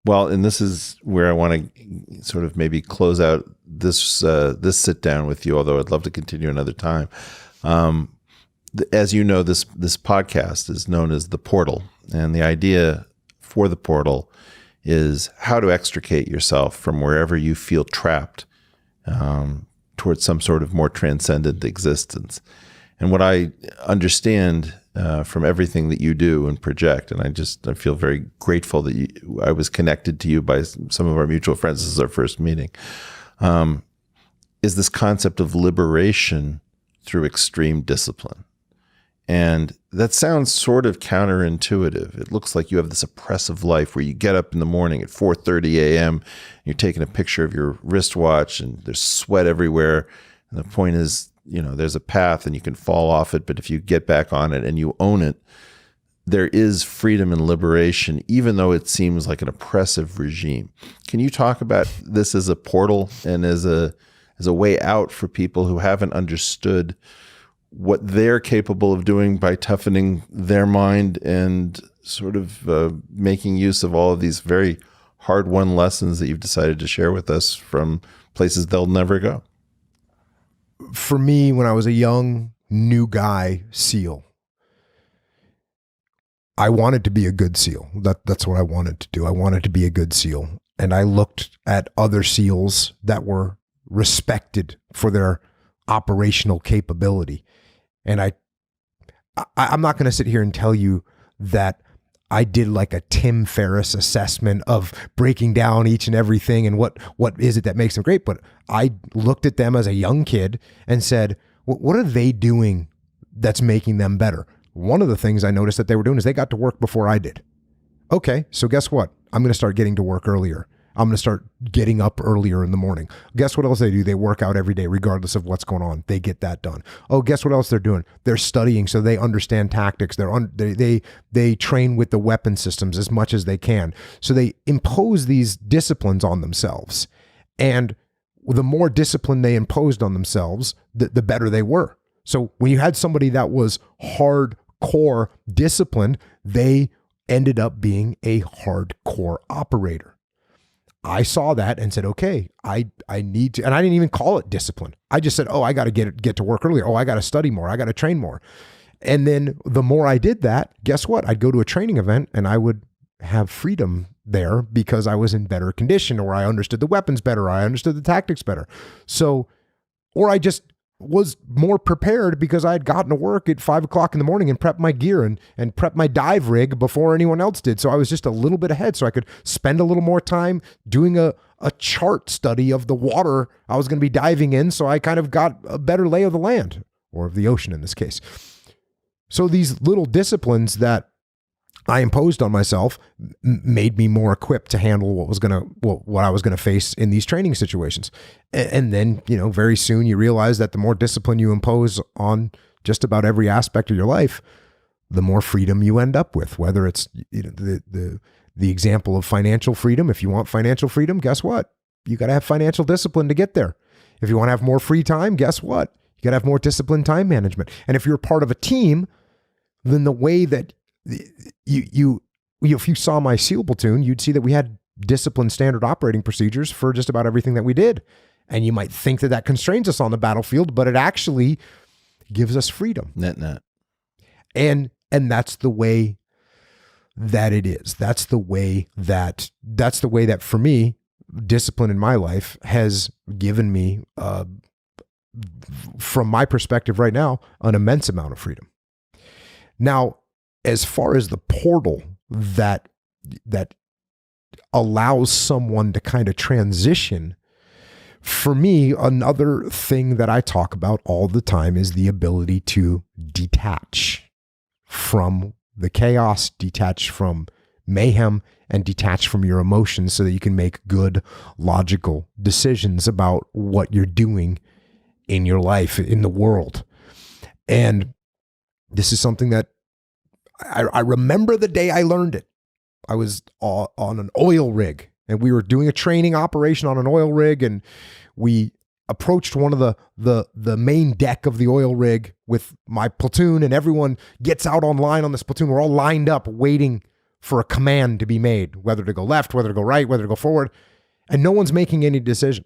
Well, and this is where I want to sort of maybe close out this this sit down with you, although I'd love to continue another time. As you know, this podcast is known as The Portal, and the idea for The Portal is how to extricate yourself from wherever you feel trapped towards some sort of more transcendent existence. And what I understand from everything that you do and project, and I feel very grateful that I was connected to you by some of our mutual friends. This is our first meeting. Is this concept of liberation through extreme discipline. And that sounds sort of counterintuitive. It looks like you have this oppressive life where you get up in the morning at 4:30 a.m. and you're taking a picture of your wristwatch and there's sweat everywhere. And the point is, there's a path and you can fall off it, but if you get back on it and you own it, there is freedom and liberation, even though it seems like an oppressive regime. Can you talk about this as a portal and as a way out for people who haven't understood what they're capable of doing by toughening their mind and sort of making use of all of these very hard-won lessons that you've decided to share with us from places they'll never go? For me, when I was a young, new guy SEAL, I wanted to be a good SEAL. That's what I wanted to do. I wanted to be a good SEAL. And I looked at other SEALs that were respected for their operational capability. And I'm not going to sit here and tell you that I did like a Tim Ferriss assessment of breaking down each and everything and what is it that makes them great. But I looked at them as a young kid and said, what are they doing that's making them better? One of the things I noticed that they were doing is they got to work before I did. Okay, so guess what? I'm going to start getting to work earlier. I'm going to start getting up earlier in the morning. Guess what else they do? They work out every day, regardless of what's going on. They get that done. Oh, guess what else they're doing? They're studying so they understand tactics. They train with the weapon systems as much as they can. So they impose these disciplines on themselves. And the more discipline they imposed on themselves, the better they were. So when you had somebody that was hardcore disciplined, they ended up being a hardcore operator. I saw that and said, okay, I need to, and I didn't even call it discipline. I just said, oh, I got to get to work earlier. Oh, I got to study more. I got to train more. And then the more I did that, guess what? I'd go to a training event and I would have freedom there because I was in better condition, or I understood the weapons better. I understood the tactics better. So, or I just was more prepared because I had gotten to work at 5 o'clock in the morning and prepped my gear and prepped my dive rig before anyone else did. So I was just a little bit ahead, so I could spend a little more time doing a chart study of the water I was going to be diving in. So I kind of got a better lay of the land, or of the ocean in this case. So these little disciplines that I imposed on myself made me more equipped to handle what I was gonna face in these training situations. And then, very soon you realize that the more discipline you impose on just about every aspect of your life, the more freedom you end up with. Whether it's the example of financial freedom. If you want financial freedom, guess what? You got to have financial discipline to get there. If you want to have more free time, guess what? You got to have more disciplined time management. And if you're part of a team, then the way that if you saw my SEAL platoon, you'd see that we had disciplined standard operating procedures for just about everything that we did. And you might think that constrains us on the battlefield, but it actually gives us freedom. Net. And that's the way that it is. That's the way that for me, discipline in my life has given me, from my perspective right now, an immense amount of freedom. Now, as far as the portal that allows someone to kind of transition, for me, another thing that I talk about all the time is the ability to detach from the chaos, detach from mayhem, and detach from your emotions so that you can make good, logical decisions about what you're doing in your life, in the world. And this is something that I remember the day I learned it. I was on an oil rig and we were doing a training operation on an oil rig, and we approached one of the main deck of the oil rig with my platoon, and everyone gets out on line on this platoon. We're all lined up waiting for a command to be made, whether to go left, whether to go right, whether to go forward, and no one's making any decision.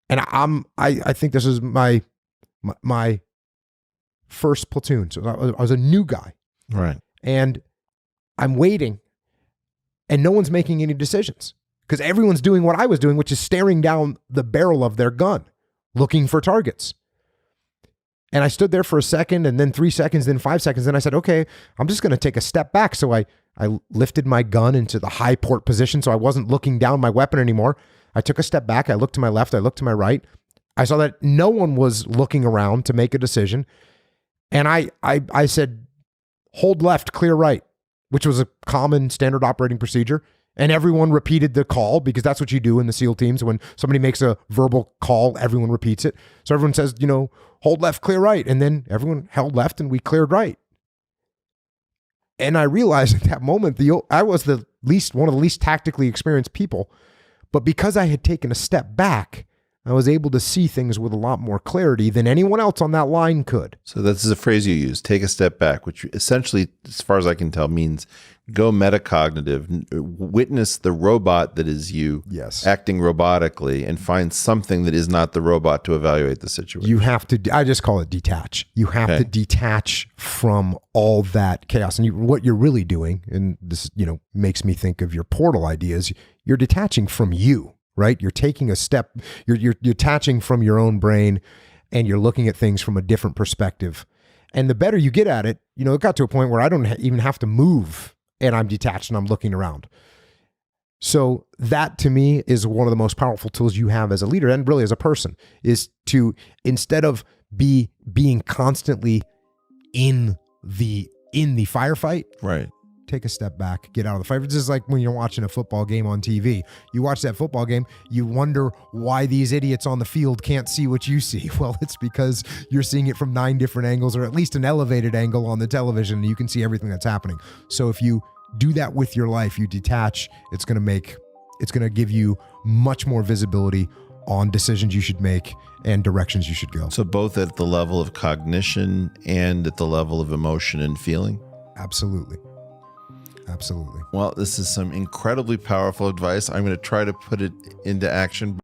And I think this is my first platoon. So I was a new guy. Right. And I'm waiting and no one's making any decisions because everyone's doing what I was doing, which is staring down the barrel of their gun, looking for targets. And I stood there for a second and then 3 seconds, then 5 seconds. Then I said, okay, I'm just going to take a step back. So I lifted my gun into the high port position. So I wasn't looking down my weapon anymore. I took a step back. I looked to my left. I looked to my right. I saw that no one was looking around to make a decision. And I said, hold left, clear right, which was a common standard operating procedure. And everyone repeated the call because that's what you do in the SEAL teams. When somebody makes a verbal call, everyone repeats it. So everyone says, hold left, clear right. And then everyone held left and we cleared right. And I realized at that moment, I was one of the least tactically experienced people. But because I had taken a step back, I was able to see things with a lot more clarity than anyone else on that line could. So this is a phrase you use, take a step back, which essentially, as far as I can tell, means go metacognitive, witness the robot that is you, yes, acting robotically, and find something that is not the robot to evaluate the situation. You have to, I just call it detach. You have to detach from all that chaos. And what you're really doing, and this makes me think of your portal ideas, you're detaching from you. Right? You're taking a step, you're detaching from your own brain and you're looking at things from a different perspective. And the better you get at it, it got to a point where I don't even have to move and I'm detached and I'm looking around. So that to me is one of the most powerful tools you have as a leader and really as a person, is to, instead of being constantly in the firefight, right, take a step back, get out of the fight. It's just like when you're watching a football game on TV. You watch that football game, you wonder why these idiots on the field can't see what you see. Well, it's because you're seeing it from 9 different angles, or at least an elevated angle on the television, and you can see everything that's happening. So if you do that with your life, you detach, it's going to give you much more visibility on decisions you should make and directions you should go. So both at the level of cognition and at the level of emotion and feeling? Absolutely. Absolutely. Well, this is some incredibly powerful advice. I'm going to try to put it into action.